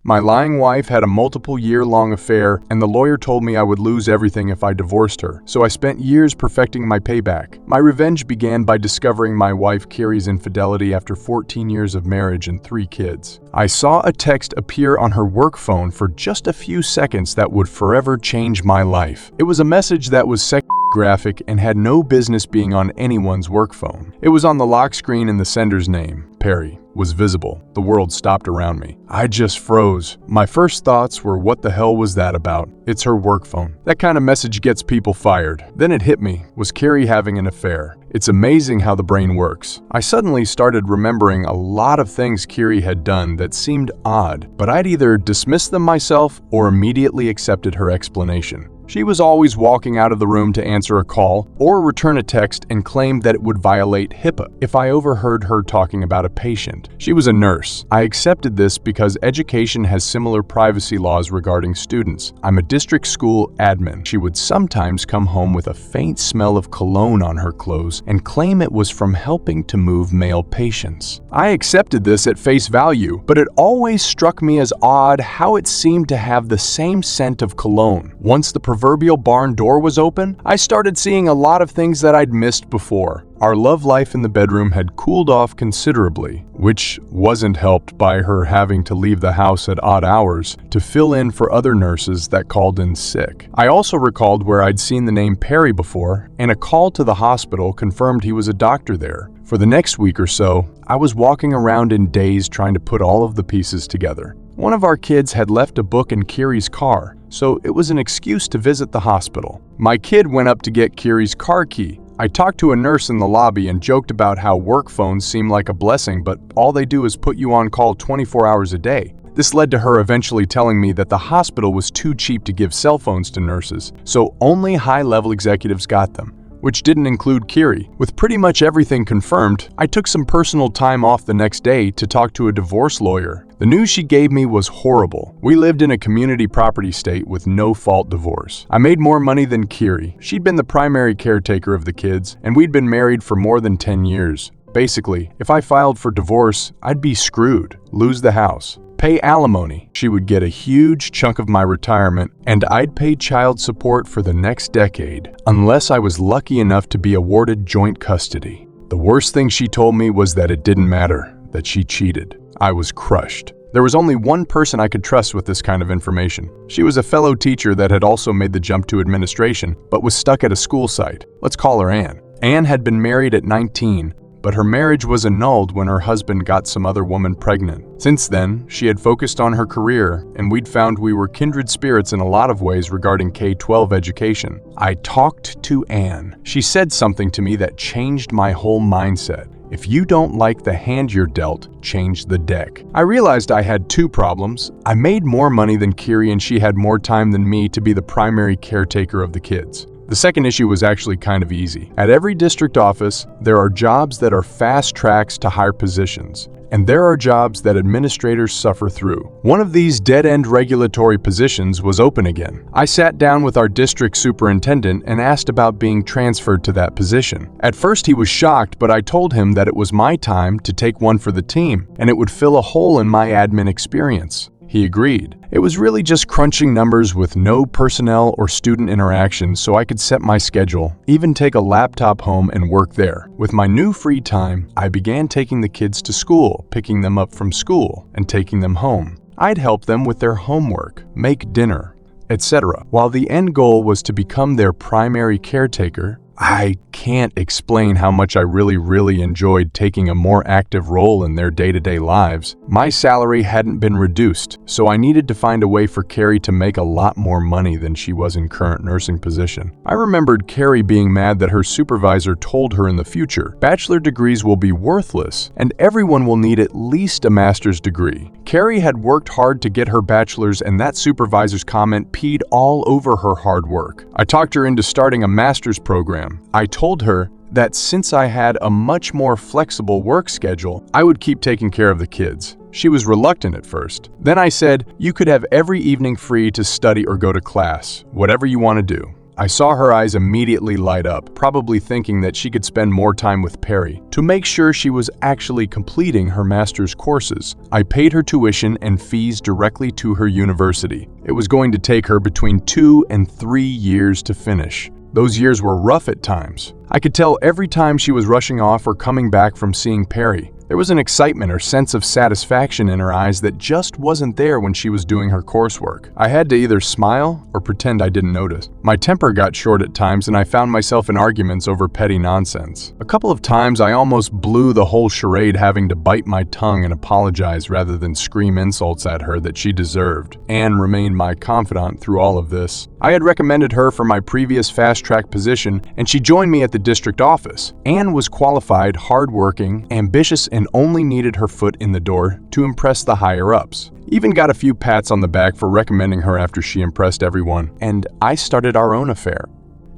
My lying wife had a multiple-year-long affair, and the lawyer told me I would lose everything if I divorced her, so I spent years perfecting my payback. My revenge began by discovering my wife Carrie's infidelity after 14 years of marriage and 3 kids. I saw a text appear on her work phone for just a few seconds that would forever change my life. It was a message that was graphic and had no business being on anyone's work phone. It was on the lock screen and the sender's name, Perry, was visible. The world stopped around me. I just froze. My first thoughts were, what the hell was that about? It's her work phone. That kind of message gets people fired. Then it hit me. Was Carrie having an affair? It's amazing how the brain works. I suddenly started remembering a lot of things Carrie had done that seemed odd, but I'd either dismissed them myself or immediately accepted her explanation. She was always walking out of the room to answer a call or return a text and claimed that it would violate HIPAA if I overheard her talking about a patient. She was a nurse. I accepted this because education has similar privacy laws regarding students. I'm a district school admin. She would sometimes come home with a faint smell of cologne on her clothes and claim it was from helping to move male patients. I accepted this at face value, but it always struck me as odd how it seemed to have the same scent of cologne. Once the proverbial barn door was open, I started seeing a lot of things that I'd missed before. Our love life in the bedroom had cooled off considerably, which wasn't helped by her having to leave the house at odd hours to fill in for other nurses that called in sick. I also recalled where I'd seen the name Perry before, and a call to the hospital confirmed he was a doctor there. For the next week or so, I was walking around in daze trying to put all of the pieces together. One of our kids had left a book in Carrie's car, so it was an excuse to visit the hospital. My kid went up to get Carrie's car key. I talked to a nurse in the lobby and joked about how work phones seem like a blessing, but all they do is put you on call 24 hours a day. This led to her eventually telling me that the hospital was too cheap to give cell phones to nurses, so only high-level executives got them, which didn't include Carrie. With pretty much everything confirmed, I took some personal time off the next day to talk to a divorce lawyer. The news she gave me was horrible. We lived in a community property state with no-fault divorce. I made more money than Carrie. She'd been the primary caretaker of the kids, and we'd been married for more than 10 years. Basically, if I filed for divorce, I'd be screwed, lose the house, pay alimony. She would get a huge chunk of my retirement, and I'd pay child support for the next decade, unless I was lucky enough to be awarded joint custody. The worst thing she told me was that it didn't matter, that she cheated. I was crushed. There was only one person I could trust with this kind of information. She was a fellow teacher that had also made the jump to administration, but was stuck at a school site. Let's call her Anne. Anne had been married at 19, but her marriage was annulled when her husband got some other woman pregnant. Since then, she had focused on her career, and we'd found we were kindred spirits in a lot of ways regarding K-12 education. I talked to Anne. She said something to me that changed my whole mindset. If you don't like the hand you're dealt, change the deck. I realized I had 2 problems. I made more money than Carrie, and she had more time than me to be the primary caretaker of the kids. The second issue was actually kind of easy. At every district office, there are jobs that are fast tracks to higher positions, and there are jobs that administrators suffer through. One of these dead-end regulatory positions was open again. I sat down with our district superintendent and asked about being transferred to that position. At first he was shocked, but I told him that it was my time to take one for the team, and it would fill a hole in my admin experience. He agreed. It was really just crunching numbers with no personnel or student interaction, so I could set my schedule, even take a laptop home and work there. With my new free time, I began taking the kids to school, picking them up from school, and taking them home. I'd help them with their homework, make dinner, etc. While the end goal was to become their primary caretaker, I can't explain how much I really enjoyed taking a more active role in their day-to-day lives. My salary hadn't been reduced, so I needed to find a way for Carrie to make a lot more money than she was in current nursing position. I remembered Carrie being mad that her supervisor told her in the future, bachelor degrees will be worthless, and everyone will need at least a master's degree. Carrie had worked hard to get her bachelor's, and that supervisor's comment peed all over her hard work. I talked her into starting a master's program. I told her that since I had a much more flexible work schedule, I would keep taking care of the kids. She was reluctant at first. Then I said, you could have every evening free to study or go to class, whatever you want to do. I saw her eyes immediately light up, probably thinking that she could spend more time with Perry. To make sure she was actually completing her master's courses, I paid her tuition and fees directly to her university. It was going to take her between 2 and 3 years to finish. Those years were rough at times. I could tell every time she was rushing off or coming back from seeing Perry. There was an excitement or sense of satisfaction in her eyes that just wasn't there when she was doing her coursework. I had to either smile or pretend I didn't notice. My temper got short at times and I found myself in arguments over petty nonsense. A couple of times I almost blew the whole charade, having to bite my tongue and apologize rather than scream insults at her that she deserved. Anne remained my confidant through all of this. I had recommended her for my previous fast-track position and she joined me at the district office. Anne was qualified, hardworking, ambitious, and only needed her foot in the door to impress the higher-ups. Even got a few pats on the back for recommending her after she impressed everyone, and I started our own affair.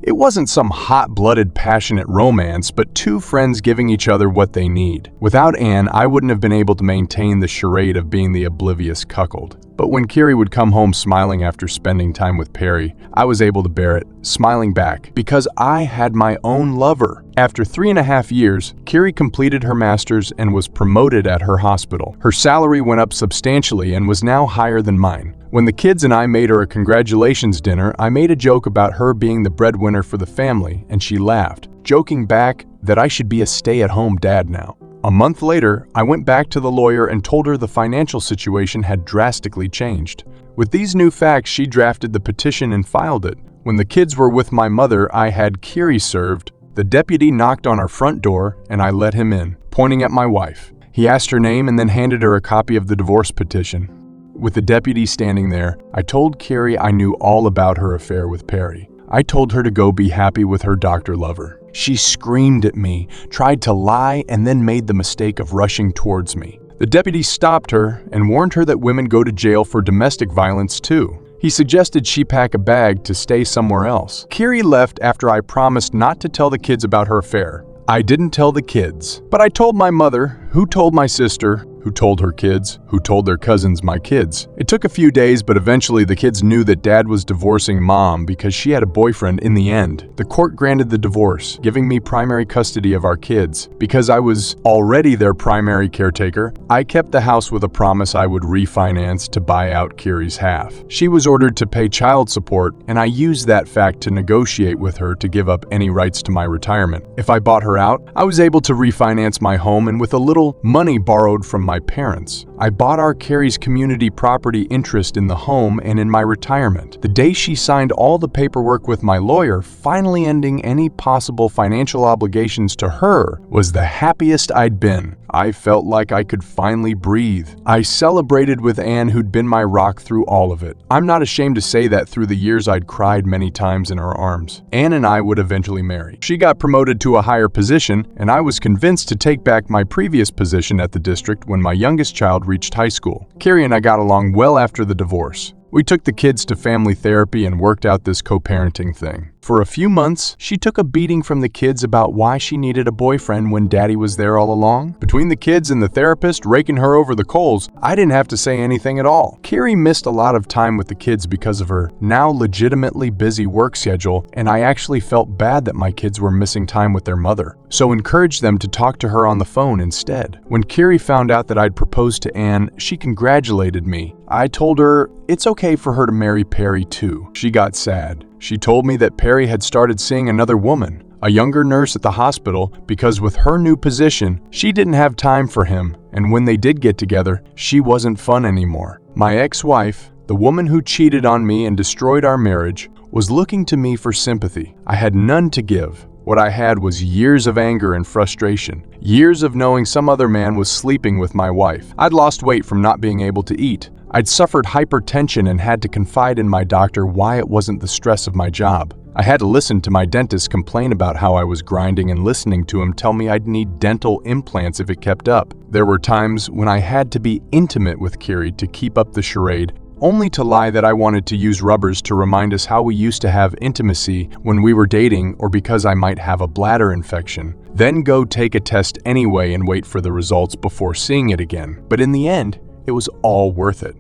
It wasn't some hot-blooded, passionate romance, but two friends giving each other what they need. Without Anne, I wouldn't have been able to maintain the charade of being the oblivious cuckold. But when Kiri would come home smiling after spending time with Perry, I was able to bear it, smiling back, because I had my own lover. After 3.5 years, Kiri completed her master's and was promoted at her hospital. Her salary went up substantially and was now higher than mine. When the kids and I made her a congratulations dinner, I made a joke about her being the breadwinner for the family, and she laughed, joking back that I should be a stay-at-home dad now. A month later, I went back to the lawyer and told her the financial situation had drastically changed. With these new facts, she drafted the petition and filed it. When the kids were with my mother, I had Kiri served. The deputy knocked on our front door, and I let him in, pointing at my wife. He asked her name and then handed her a copy of the divorce petition. With the deputy standing there, I told Kiri I knew all about her affair with Perry. I told her to go be happy with her doctor lover. She screamed at me, tried to lie, and then made the mistake of rushing towards me. The deputy stopped her and warned her that women go to jail for domestic violence too. He suggested she pack a bag to stay somewhere else. Kiri left after I promised not to tell the kids about her affair. I didn't tell the kids, but I told my mother, who told my sister, who told her kids, who told their cousins my kids. It took a few days, but eventually the kids knew that Dad was divorcing Mom because she had a boyfriend in the end. The court granted the divorce, giving me primary custody of our kids. Because I was already their primary caretaker, I kept the house with a promise I would refinance to buy out Kiri's half. She was ordered to pay child support, and I used that fact to negotiate with her to give up any rights to my retirement. If I bought her out, I was able to refinance my home, and with a little money borrowed from my parents, I bought our Kiri's community property interest in the home and in my retirement. The day she signed all the paperwork with my lawyer, finally ending any possible financial obligations to her, was the happiest I'd been. I felt like I could finally breathe. I celebrated with Anne, who'd been my rock through all of it. I'm not ashamed to say that through the years I'd cried many times in her arms. Anne and I would eventually marry. She got promoted to a higher position, and I was convinced to take back my previous position at the district when my youngest child reached high school. Kiri and I got along well after the divorce. We took the kids to family therapy and worked out this co-parenting thing. For a few months, she took a beating from the kids about why she needed a boyfriend when Daddy was there all along. Between the kids and the therapist raking her over the coals, I didn't have to say anything at all. Kiri missed a lot of time with the kids because of her now legitimately busy work schedule, and I actually felt bad that my kids were missing time with their mother, so encouraged them to talk to her on the phone instead. When Kiri found out that I'd proposed to Anne, she congratulated me. I told her it's okay for her to marry Perry too. She got sad. She told me that Perry had started seeing another woman, a younger nurse at the hospital, because with her new position, she didn't have time for him, and when they did get together, she wasn't fun anymore. My ex-wife, the woman who cheated on me and destroyed our marriage, was looking to me for sympathy. I had none to give. What I had was years of anger and frustration, years of knowing some other man was sleeping with my wife. I'd lost weight from not being able to eat. I'd suffered hypertension and had to confide in my doctor why it wasn't the stress of my job. I had to listen to my dentist complain about how I was grinding and listening to him tell me I'd need dental implants if it kept up. There were times when I had to be intimate with Kiri to keep up the charade, only to lie that I wanted to use rubbers to remind us how we used to have intimacy when we were dating, or because I might have a bladder infection. Then go take a test anyway and wait for the results before seeing it again. But in the end, it was all worth it.